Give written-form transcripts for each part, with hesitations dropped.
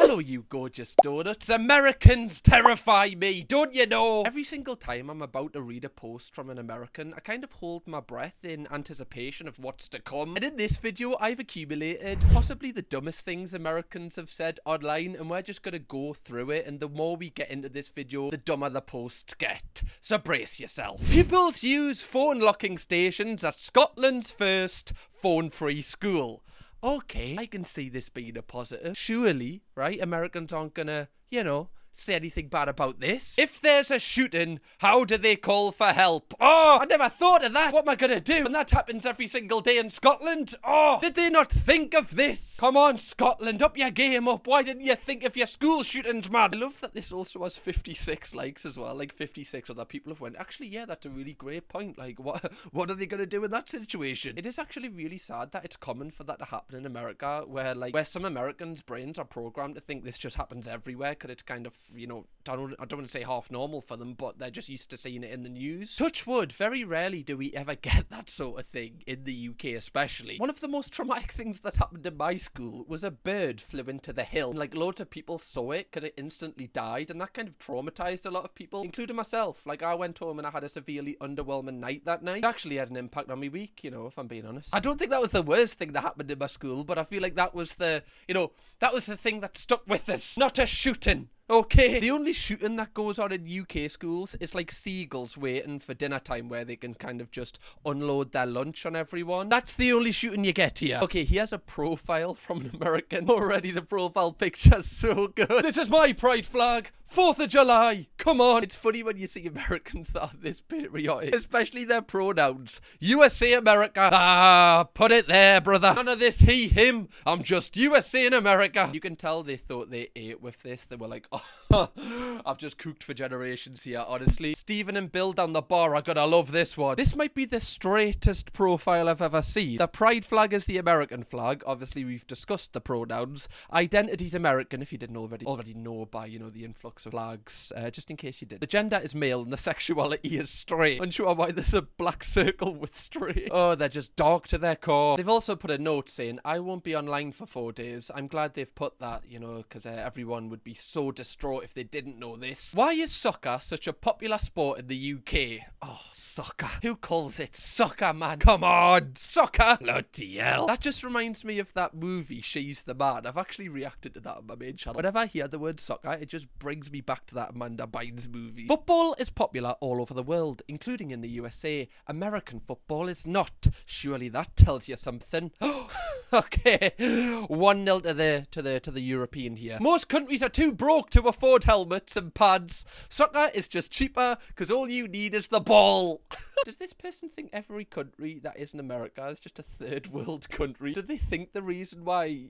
Hello, you gorgeous donuts. Americans terrify me, don't you know? Every single time I'm about to read a post from an American, I kind of hold my breath in anticipation of what's to come. And in this video, I've accumulated possibly the dumbest things Americans have said online, and we're just gonna go through it, and the more we get into this video, the dumber the posts get. So brace yourself. Pupils use phone locking stations at Scotland's first phone-free school. Okay, I can see this being a positive. Surely, right, Americans aren't gonna, say anything bad about this. If there's a shooting, how do they call for help? Oh, I never thought of that. What am I gonna do? And that happens every single day in Scotland. Oh, did they not think of this? Come on, Scotland, up your game up. Why didn't you think of your school shootings, man? I love that this also has 56 likes as well. Like 56 other people have went, actually, yeah, that's a really great point. Like, what are they gonna do in that situation? It is actually really sad that it's common for that to happen in America, where some Americans' brains are programmed to think this just happens everywhere, because it's kind of, I don't want to say half normal for them, but they're just used to seeing it in the news. Touch wood, very rarely do we ever get that sort of thing in the UK especially. One of the most traumatic things that happened in my school was a bird flew into the hill. And, loads of people saw it because it instantly died, and that kind of traumatized a lot of people, including myself. I went home and I had a severely underwhelming night that night. It actually had an impact on my week, if I'm being honest. I don't think that was the worst thing that happened in my school, but I feel like that was the thing that stuck with us. Not a shooting. Okay. The only shooting that goes on in UK schools is seagulls waiting for dinner time, where they can kind of just unload their lunch on everyone. That's the only shooting you get here. Okay, here's a profile from an American. Already the profile picture's so good. This is my pride flag. 4th of July. Come on. It's funny when you see Americans that are this patriotic, especially their pronouns. USA, America. Ah, put it there, brother. None of this he, him. I'm just USA in America. You can tell they thought they ate with this. They were like, oh, I've just cooked for generations here, honestly. Stephen and Bill down the bar are gonna love this one. This might be the straightest profile I've ever seen. The pride flag is the American flag. Obviously, we've discussed the pronouns. Identity's American, if you didn't already know by, the influx of flags, just in case you did. The gender is male and the sexuality is straight. Unsure why there's a black circle with straight. Oh, they're just dark to their core. They've also put a note saying, I won't be online for 4 days. I'm glad they've put that, because everyone would be so distraught if they didn't know this. Why is soccer such a popular sport in the UK? Oh, soccer. Who calls it soccer, man? Come on, soccer. Bloody hell. That just reminds me of that movie, She's the Man. I've actually reacted to that on my main channel. Whenever I hear the word soccer, it just brings me back to that Amanda Bynes movie. Football is popular all over the world, including in the USA. American football is not. Surely that tells you something. Okay, 1-0 to the European here. Most countries are too broke to afford helmets and pads. Soccer is just cheaper because all you need is the ball. Does this person think every country that isn't America is just a third world country? Do they think the reason why,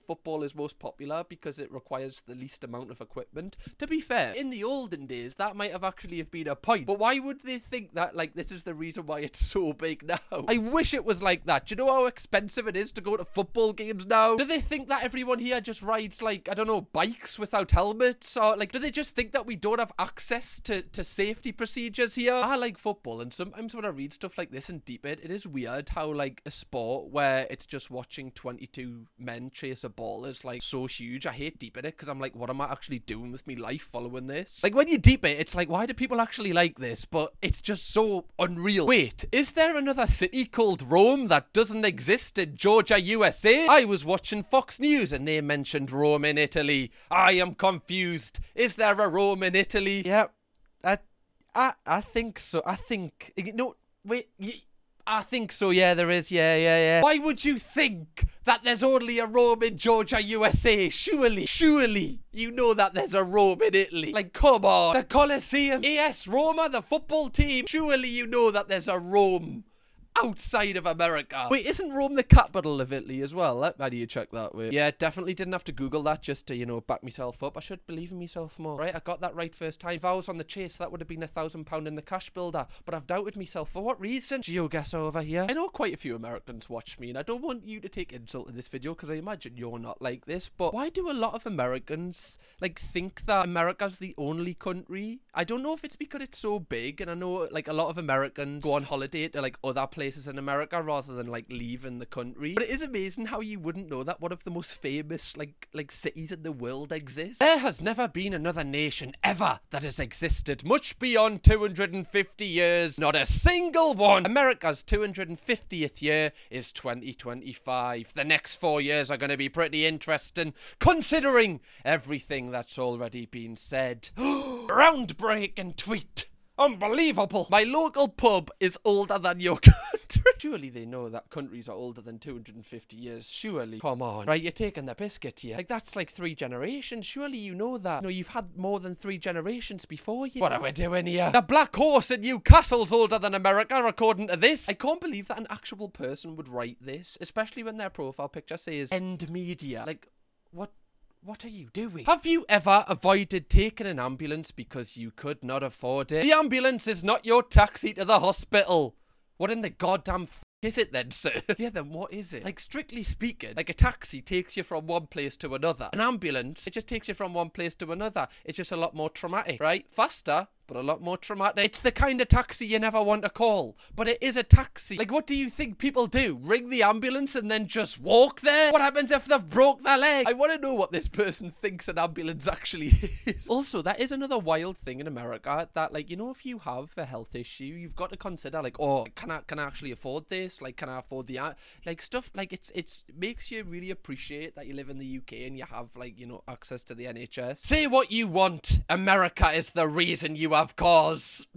football is most popular because it requires the least amount of equipment? To be fair, in the olden days, that might have actually have been a point. But why would they think that, this is the reason why it's so big now? I wish it was like that. Do you know how expensive it is to go to football games now? Do they think that everyone here just rides, I don't know, bikes without helmets? Or, do they just think that we don't have access to safety procedures here? I like football, and sometimes when I read stuff like this and deep it is weird how, a sport where it's just watching 22 men chase a ball is, so huge. I hate deep it because I'm like, what am I actually doing with my life following this? When you deep it, it's why do people actually like this? But it's just so unreal. Wait, is there another city called Rome that doesn't exist in Georgia, USA? I was watching Fox News and they mentioned Rome in Italy. I am confused. Is there a Rome in Italy? Yep. I think so. I think... wait... I think so, yeah, there is, yeah. Why would you think that there's only a Rome in Georgia, USA? Surely, you know that there's a Rome in Italy. Come on. The Colosseum, AS Roma, the football team. Surely you know that there's a Rome outside of America. Wait, isn't Rome the capital of Italy as well? I need to check that. Wait. Yeah, definitely didn't have to Google that just to, back myself up. I should believe in myself more. Right, I got that right first time. If I was on the chase, that would have been £1,000 in the cash builder. But I've doubted myself. For what reason? GeoGuessr over here. I know quite a few Americans watch me, and I don't want you to take insult in this video, because I imagine you're not like this. But why do a lot of Americans, think that America's the only country? I don't know if it's because it's so big, and I know, a lot of Americans go on holiday to, other places places in America rather than like leaving the country. But it is amazing how you wouldn't know that one of the most famous like cities in the world exists. There has never been another nation ever that has existed much beyond 250 years. Not a single one. America's 250th year is 2025. The next 4 years are going to be pretty interesting, considering everything that's already been said. Groundbreaking tweet. Unbelievable. My local pub is older than your country. Surely they know that countries are older than 250 years. Surely. Come on. Right, you're taking the biscuit here. Like, that's like 3 generations. Surely you know that. You know, you've had more than 3 generations before you. What are we doing here? The Black Horse in Newcastle's older than America, according to this. I can't believe that an actual person would write this, especially when their profile picture says End Media. Like, what are you doing? Have you ever avoided taking an ambulance because you could not afford it? The ambulance is not your taxi to the hospital. What in the goddamn is it then, sir? Yeah, then what is it? Like, strictly speaking, like a taxi takes you from one place to another. An ambulance, it just takes you from one place to another. It's just a lot more traumatic, right? Faster, but a lot more traumatic. It's the kind of taxi you never want to call, but it is a taxi. Like, what do you think people do? Ring the ambulance and then just walk there? What happens if they've broke their leg? I want to know what this person thinks an ambulance actually is. Also, that is another wild thing in America, that, like, you know, if you have a health issue, you've got to consider, like, oh, can I actually afford this? Like, can I afford the, like, stuff, like, it's makes you really appreciate that you live in the UK and you have, like, you know, access to the NHS. Say what you want. America is the reason you have cars.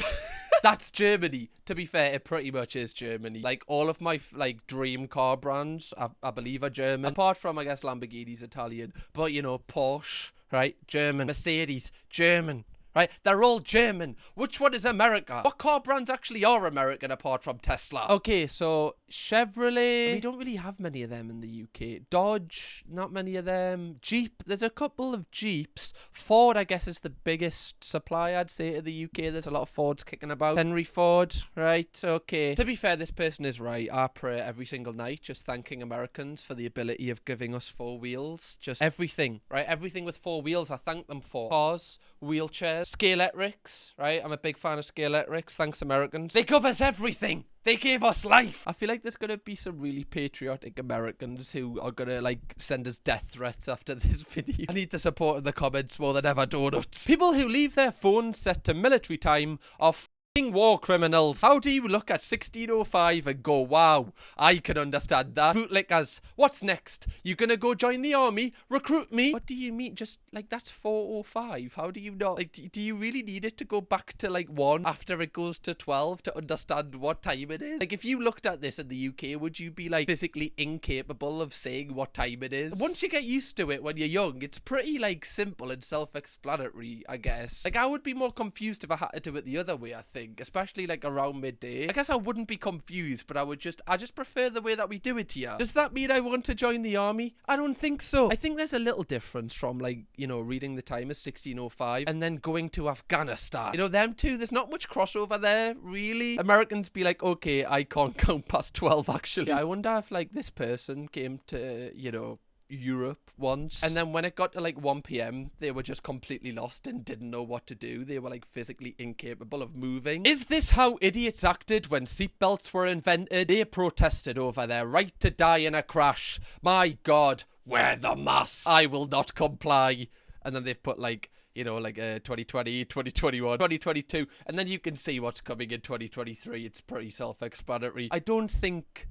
That's Germany. To be fair, it pretty much is Germany. Like, all of my, like, dream car brands, I believe are German. Apart from, I guess, Lamborghini's Italian. But, you know, Porsche, right? German. Mercedes, German. Right? They're all German. Which one is America? What car brands actually are American apart from Tesla? Okay, so Chevrolet. We don't really have many of them in the UK. Dodge, not many of them. Jeep, there's a couple of Jeeps. Ford, I guess, is the biggest supply, I'd say, to the UK. There's a lot of Fords kicking about. Henry Ford, right? Okay. To be fair, this person is right. I pray every single night, just thanking Americans for the ability of giving us 4 wheels. Just everything, right? Everything with 4 wheels, I thank them for. Cars, wheelchairs, scale-electrics, right? I'm a big fan of scale-electrics. Thanks, Americans. They give us everything. They gave us life. I feel like there's going to be some really patriotic Americans who are going to, like, send us death threats after this video. I need the support in the comments more than ever, donuts. People who leave their phones set to military time are war criminals. How do you look at 1605 and go, wow, I can understand that? Bootlickers, what's next? You gonna go join the army? Recruit me? What do you mean? Just, like, that's 405. How do you not? Like, do you really need it to go back to, like, 1 after it goes to 12 to understand what time it is? Like, if you looked at this in the UK, would you be, like, physically incapable of saying what time it is? Once you get used to it when you're young, it's pretty, like, simple and self-explanatory, I guess. Like, I would be more confused if I had to do it the other way, I think. Especially, like, around midday. I guess I wouldn't be confused, but I just prefer the way that we do it here. Does that mean I want to join the army? I don't think so. I think there's a little difference from, like, you know, reading the time as 1605 and then going to Afghanistan. You know, them two, there's not much crossover there, really. Americans be like, okay, I can't count past 12, actually. Yeah, I wonder if, like, this person came to, you know, Europe once, and then when it got to like 1 p.m. they were just completely lost and didn't know what to do. They were like physically incapable of moving. Is this how idiots acted when seatbelts were invented? They protested over their right to die in a crash. My God, wear the mask. I will not comply. And then they've put, like, you know, like 2020, 2021, 2022, and then you can see what's coming in 2023. It's pretty self-explanatory. I don't think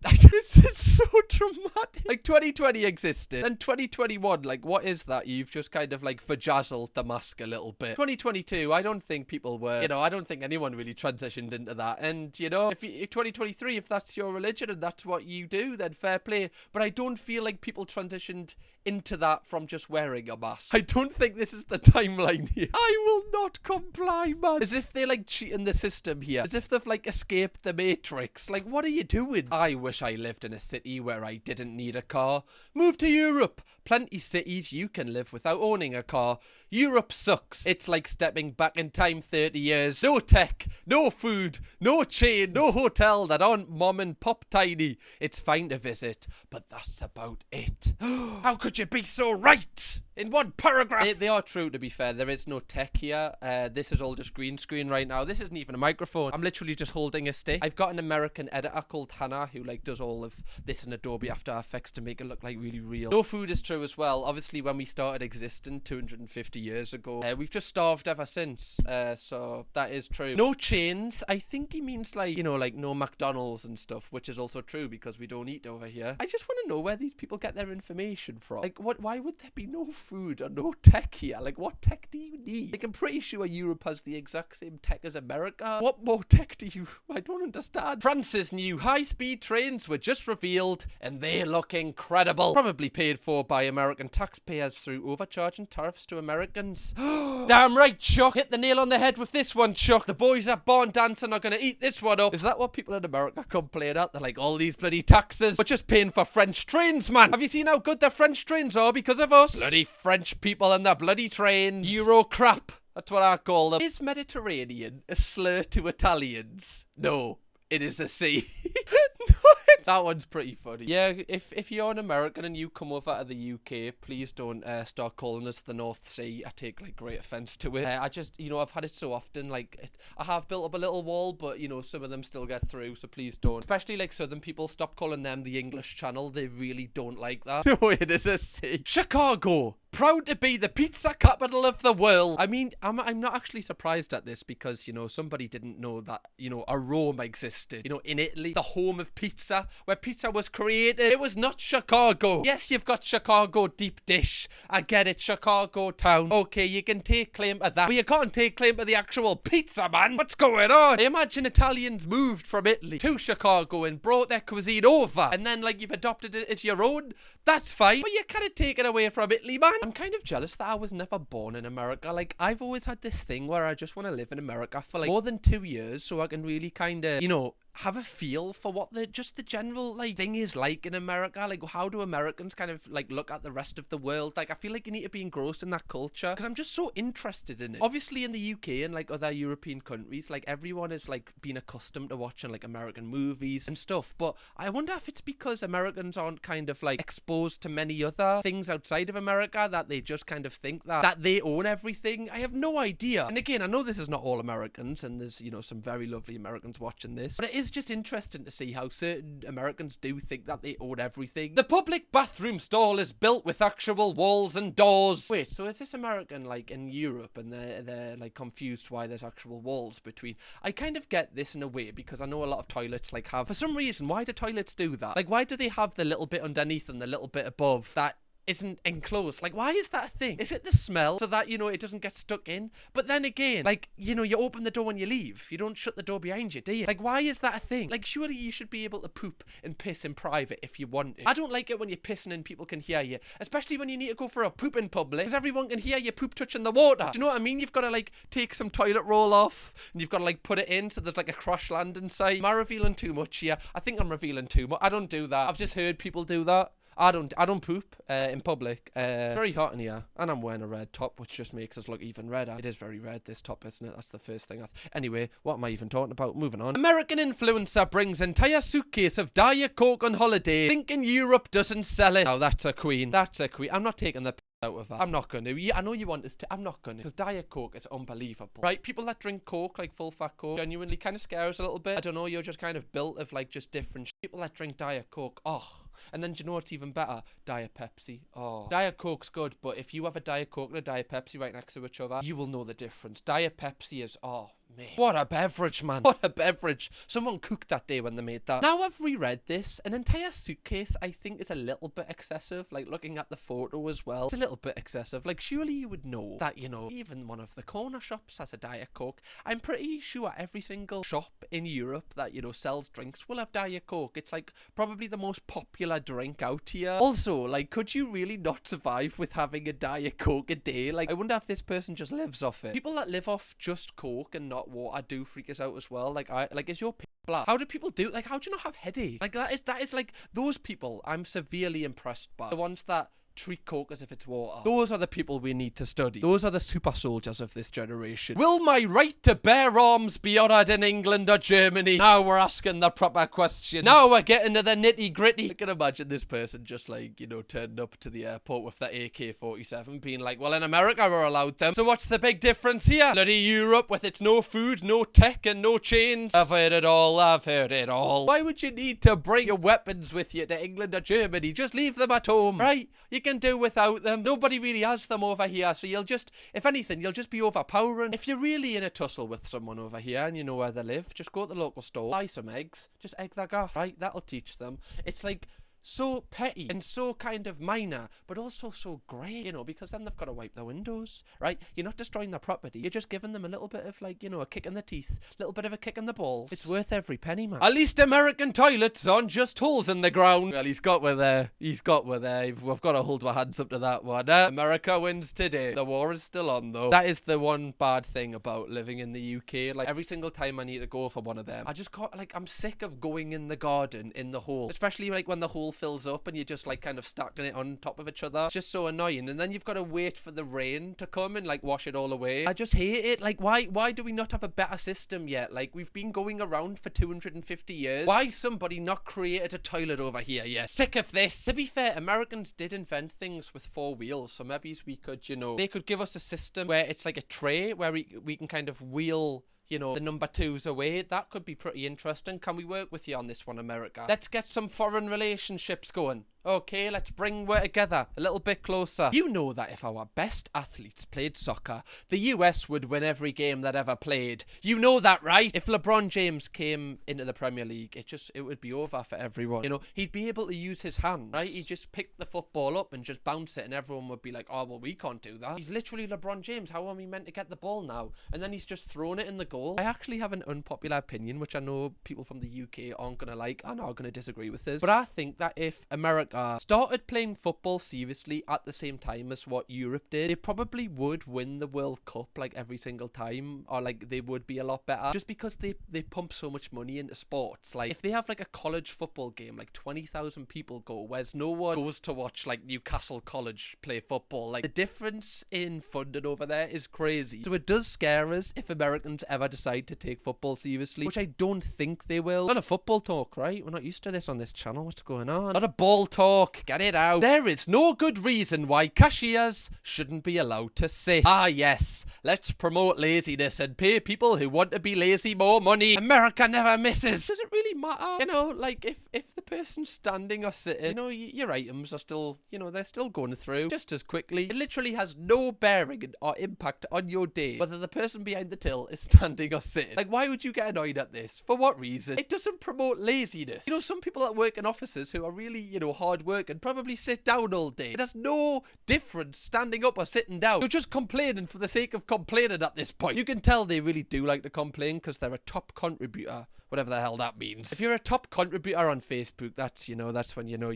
this is so dramatic. Like, 2020 existed, then 2021, like, what is that? You've just kind of, like, vajazzled the mask a little bit. 2022, I don't think people were, you know, I don't think anyone really transitioned into that. And, you know, if 2023, if that's your religion and that's what you do, then fair play. But I don't feel like people transitioned into that from just wearing a mask. I don't think this is the timeline here. I will not comply, man. As if they're, like, cheating the system here. As if they've, like, escaped the Matrix. Like, what are you doing? I wish I lived in a city where I didn't need a car. Move to Europe. Plenty cities you can live without owning a car. Europe sucks. It's like stepping back in time 30 years. No tech, no food, no chain, no hotel that aren't mom and pop tiny. It's fine to visit, but that's about it. How could you be so right? in one paragraph. They are true, to be fair. There is no tech here. This is all just green screen right now. This isn't even a microphone. I'm literally just holding a stick. I've got an American editor called Hannah who like does all of this in Adobe After Effects to make it look like really real. No food is true as well. Obviously, when we started existing 250 years ago, we've just starved ever since. So that is true. No chains. I think he means like, you know, like no McDonald's and stuff, which is also true because we don't eat over here. I just want to know where these people get their information from. Like, why would there be no food or no tech here? Like, what tech do you need? Like, I'm pretty sure Europe has the exact same tech as America. What more tech do you... I don't understand. France's new high-speed trains were just revealed, and they look incredible. Probably paid for by American taxpayers through overcharging tariffs to Americans. Damn right, Chuck. Hit the nail on the head with this one, Chuck. The boys at Barn Dancing are gonna eat this one up. Is that what people in America complain at? They're like, all these bloody taxes. We're just paying for French trains, man. Have you seen how good the French trains are because of us? Bloody French people and their bloody trains. Euro crap. That's what I call them. Is Mediterranean a slur to Italians? No, it is a sea. That one's pretty funny. Yeah, if you're an American and you come over to the UK, please don't start calling us the North Sea. I take like great offense to it. I just, you know, I've had it so often. Like, I have built up a little wall, but you know, some of them still get through. So please don't. Especially like Southern people, stop calling them the English Channel. They really don't like that. No, it is a sea. Chicago. Proud to be the pizza capital of the world. I mean, I'm not actually surprised at this because, you know, somebody didn't know that, you know, a Rome existed. You know, in Italy, the home of pizza, where pizza was created. It was not Chicago. Yes, you've got Chicago deep dish. I get it, Chicago town. Okay, you can take claim to that, but you can't take claim to the actual pizza, man. What's going on? I imagine Italians moved from Italy to Chicago and brought their cuisine over, and then, like, you've adopted it as your own. That's fine, but you can't take it away from Italy, man. I'm kind of jealous that I was never born in America. Like, I've always had this thing where I just want to live in America for like more than 2 years so I can really kind of, you know, have a feel for what the general like thing is like in America. Like, how do Americans kind of like look at the rest of the world? Like, I feel like you need to be engrossed in that culture because I'm just so interested in it. Obviously in the UK and like other European countries, like everyone is like been accustomed to watching like American movies and stuff, but I wonder if it's because Americans aren't kind of like exposed to many other things outside of America that they just kind of think that they own everything. I have no idea. And again, I know this is not all Americans and there's, you know, some very lovely Americans watching this, but it is just interesting to see how certain Americans do think that they own everything. The public bathroom stall is built with actual walls and doors. Wait, so is this American like in Europe and they're like confused why there's actual walls between? I kind of get this in a way because I know a lot of toilets like have, for some reason, why do toilets do that? Like, why do they have the little bit underneath and the little bit above that isn't enclosed? Like, why is that a thing? Is it the smell so that, you know, it doesn't get stuck in? But then again, like, you know, you open the door when you leave. You don't shut the door behind you, do you? Like, why is that a thing? Like, surely you should be able to poop and piss in private if you want it. I don't like it when you're pissing and people can hear you, especially when you need to go for a poop in public because everyone can hear your poop touching the water. Do you know what I mean? You've got to like take some toilet roll off and you've got to like put it in so there's like a crash landing site. Am I revealing too much here? I think I'm revealing too much. I don't do that. I've just heard people do that. I don't poop in public. It's very hot in here, and I'm wearing a red top, which just makes us look even redder. It is very red, this top, isn't it? That's the first thing. Anyway, what am I even talking about? Moving on. American influencer brings entire suitcase of Diet Coke on holiday, thinking Europe doesn't sell it. Oh, that's a queen. That's a queen. I'm not taking the out of that. I'm not going to. Yeah, I know you want us to. I'm not going to. Because Diet Coke is unbelievable. Right? People that drink Coke, like full fat Coke, genuinely kind of scare us a little bit. I don't know, you're just kind of built of like just different people that drink Diet Coke. Oh. And then do you know what's even better? Diet Pepsi. Oh. Diet Coke's good, but if you have a Diet Coke and a Diet Pepsi right next to each other, you will know the difference. Diet Pepsi is, oh, man. What a beverage, man. What a beverage. Someone cooked that day when they made that. Now I've reread this. An entire suitcase, I think, is a little bit excessive. Like, looking at the photo as well, it's a little bit excessive. Like, surely you would know that, you know, even one of the corner shops has a Diet Coke. I'm pretty sure every single shop in Europe that, you know, sells drinks will have Diet Coke. It's, like, probably the most popular drink out here. Also, like, could you really not survive with having a Diet Coke a day? Like, I wonder if this person just lives off it. People that live off just Coke and not water do freak us out as well. Like, is your black? How do people do, like, how do you not have headache? Like, that is like, those people I'm severely impressed by. The ones that treat coke as if it's water. Those are the people we need to study. Those are the super soldiers of this generation. Will my right to bear arms be honoured in England or Germany? Now we're asking the proper questions. Now we're getting to the nitty gritty. I can imagine this person just like, you know, turning up to the airport with the AK-47 being like, well, in America we're allowed them. So what's the big difference here? Bloody Europe with its no food, no tech and no chains. I've heard it all. I've heard it all. Why would you need to bring your weapons with you to England or Germany? Just leave them at home, right? You can do without them. Nobody really has them over here, so you'll just, if anything, you'll just be overpowering. If you're really in a tussle with someone over here and you know where they live, just go to the local store, buy some eggs, just egg their gaff, right? That'll teach them. It's like so petty and so kind of minor, but also so great, you know, because then they've got to wipe their windows, right? You're not destroying their property. You're just giving them a little bit of, like, you know, a kick in the teeth, a little bit of a kick in the balls. It's worth every penny, man. At least American toilets aren't just holes in the ground. Well, he's got me there. He's got me there. We've got to hold our hands up to that one. America wins today. The war is still on, though. That is the one bad thing about living in the UK. Like, every single time I need to go for one of them, I just got, like, I'm sick of going in the garden in the hole, especially, like, when the hole fills up and you're just like kind of stacking it on top of each other. It's just so annoying. And then you've got to wait for the rain to come and like wash it all away. I just hate it. Like, why do we not have a better system yet? Like, we've been going around for 250 years. Why somebody not created a toilet over here yet? Sick of this. To be fair, Americans did invent things with 4 wheels, so maybe we could, you know, they could give us a system where it's like a tray where we can kind of wheel, you know, the number 2s away. That could be pretty interesting. Can we work with you on this one, America? Let's get some foreign relationships going. Okay, let's bring we're together a little bit closer. You know that if our best athletes played soccer, the US would win every game that ever played. You know that, right? If LeBron James came into the Premier League, it would be over for everyone. You know, he'd be able to use his hands, right? He'd just pick the football up and just bounce it and everyone would be like, oh, well, we can't do that. He's literally LeBron James. How are we meant to get the ball now? And then he's just thrown it in the goal. I actually have an unpopular opinion, which I know people from the UK aren't going to like and are going to disagree with this. But I think that if America started playing football seriously at the same time as what Europe did, they probably would win the World Cup like every single time, or like they would be a lot better, just because they pump so much money into sports. Like, if they have like a college football game, like 20,000 people go, whereas no one goes to watch like Newcastle College play football. Like, the difference in funding over there is crazy. So it does scare us if Americans ever decide to take football seriously, which I don't think they will. Not a football talk, right? We're not used to this on this channel. What's going on? Not a ball talk. Get it out. There is no good reason why cashiers shouldn't be allowed to sit. Ah, yes. Let's promote laziness and pay people who want to be lazy more money. America never misses. Does it really matter? You know, like, if the person's standing or sitting, you know, your items are still, you know, they're still going through just as quickly. It literally has no bearing or impact on your day whether the person behind the till is standing or sitting. Like, why would you get annoyed at this? For what reason? It doesn't promote laziness. You know, some people that work in offices who are really, you know, hard work and probably sit down all day. It has no difference standing up or sitting down. You're just complaining for the sake of complaining at this point. You can tell they really do like to complain because they're a top contributor, whatever the hell that means. If you're a top contributor on Facebook, that's, you know, that's when you know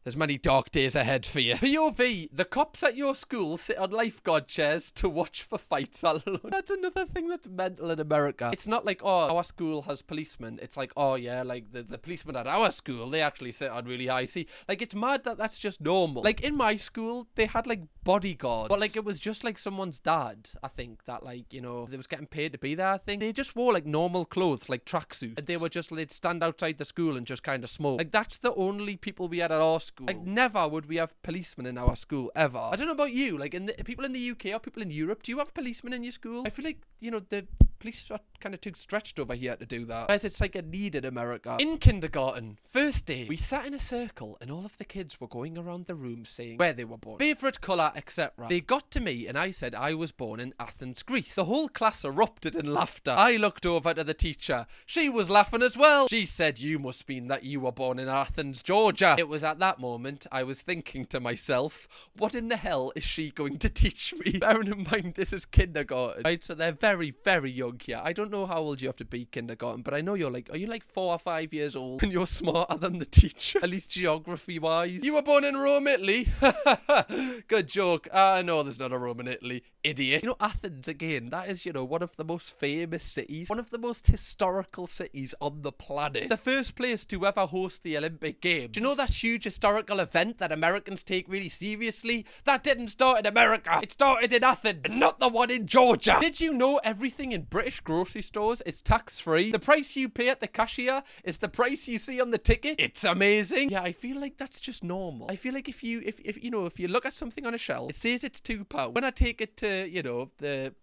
there's many dark days ahead for you. POV, the cops at your school sit on lifeguard chairs to watch for fights alone. That's another thing that's mental in America. It's not like, oh, our school has policemen. It's like, oh yeah, like the policemen at our school, they actually sit on really high seats. Like, it's mad that that's just normal. Like, in my school, they had like bodyguards. But like, it was just like someone's dad, I think, that like, you know, they was getting paid to be there, I think. They just wore like normal clothes, like tracksuits. And they were just, they'd stand outside the school and just kind of smoke. Like, that's the only people we had at our school. Like, never would we have policemen in our school, ever. I don't know about you, like, people in the UK or people in Europe, do you have policemen in your school? I feel like, you know, the police are kind of too stretched over here to do that. Whereas it's like a need in America. In kindergarten, first day, we sat in a circle and all of the kids were going around the room saying where they were born, favourite colour, etc. They got to me and I said I was born in Athens, Greece. The whole class erupted in laughter. I looked over to the teacher. She was laughing as well. She said, you must mean that you were born in Athens, Georgia. It was at that moment I was thinking to myself, what in the hell is she going to teach me? Bearing in mind this is kindergarten, right? So they're very, very young young here. I don't know how old you have to be kindergarten, but I know you're like, are you like 4 or 5 years old? And you're smarter than the teacher, at least geography-wise. You were born in Rome, Italy. Good joke. No, there's not a Rome in Italy. Idiot. You know, Athens, again, that is, you know, one of the most famous cities, one of the most historical cities on the planet. The first place to ever host the Olympic Games. Do you know that huge historical event that Americans take really seriously? That didn't start in America. It started in Athens, and not the one in Georgia. Did you know everything in British grocery stores is tax-free? The price you pay at the cashier is the price you see on the ticket. It's amazing. Yeah, I feel like that's just normal. I feel like if you look at something on a shelf, it says it's £2. When I take it to, you know, the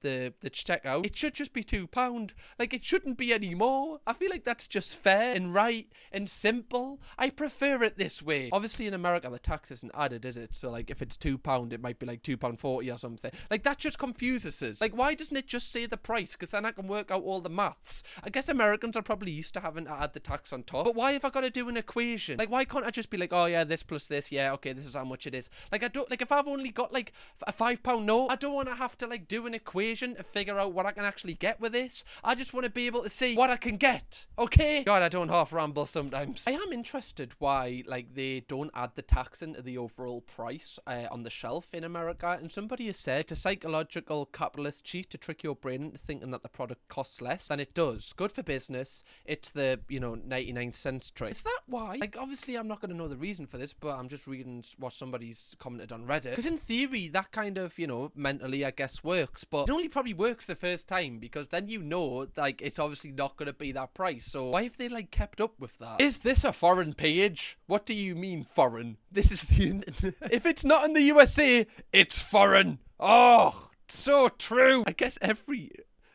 checkout, it should just be £2. Like, it shouldn't be any more. I feel like that's just fair and right and simple. I prefer it this way. Obviously, in America, the tax isn't added, is it? So, like, if it's £2, it might be like £2.40 or something. Like, that just confuses us. Like, why doesn't it just say the price? Because then I can work out all the maths. I guess Americans are probably used to having to add the tax on top. But why have I got to do an equation? Like, why can't I just be like, oh yeah, this plus this, yeah, okay, this is how much it is. Like, I don't, like, if I've only got like a £5 note, I don't want to have to like do an equation to figure out what I can actually get with this. I just want to be able to see what I can get. Okay? God, I don't half ramble sometimes. I am interested why, like, they don't add the tax into the overall price on the shelf in America. And somebody has said it's a psychological capitalist cheat to trick your brain into thinking that the product costs less than it does. Good for business. It's the, you know, 99 cents trick. Is that why? Like, obviously, I'm not going to know the reason for this, but I'm just reading what somebody's commented on Reddit. Because in theory, that kind of, you know, mentally, I guess, works. But it only probably works the first time, because then you know, like, it's obviously not going to be that price. So why have they, like, kept up with that? Is this a foreign page? What do you mean foreign? This is the internet. If it's not in the USA, it's foreign. Oh, so true. I guess every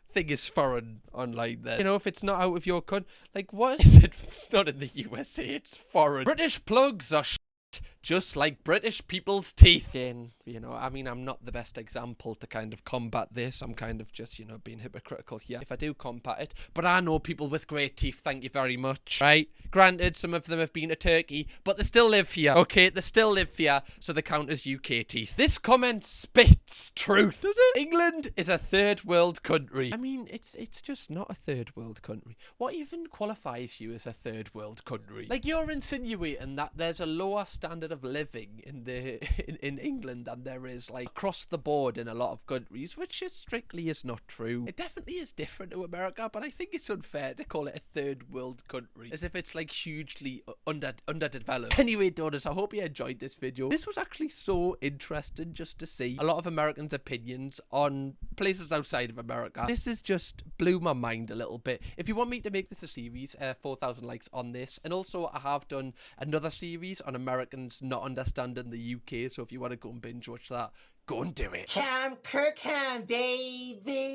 thing is foreign online then. You know, if it's not out of your country, like, what is it? It's not in the USA, it's foreign. British plugs are just like British people's teeth. And, you know, I mean, I'm not the best example to kind of combat this. I'm kind of just, you know, being hypocritical here if I do combat it. But I know people with great teeth, thank you very much. Right? Granted, some of them have been to Turkey, but they still live here. Okay, they still live here, so they count as UK teeth. This comment spits truth, does it? England is a third world country. I mean, it's just not a third world country. What even qualifies you as a third world country? Like, you're insinuating that there's a lower standard of living in England than there is, like, across the board in a lot of countries, which is strictly is not true. It definitely is different to America, but I think it's unfair to call it a third world country as if it's like hugely underdeveloped. Anyway, daughters, I hope you enjoyed this video. This was actually so interesting just to see a lot of Americans' opinions on places outside of America. This has just blew my mind a little bit. If you want me to make this a series, 4,000 likes on this, and also I have done another series on Americans not understanding the UK, so if you want to go and binge watch that, go and do it. Kirkham, baby.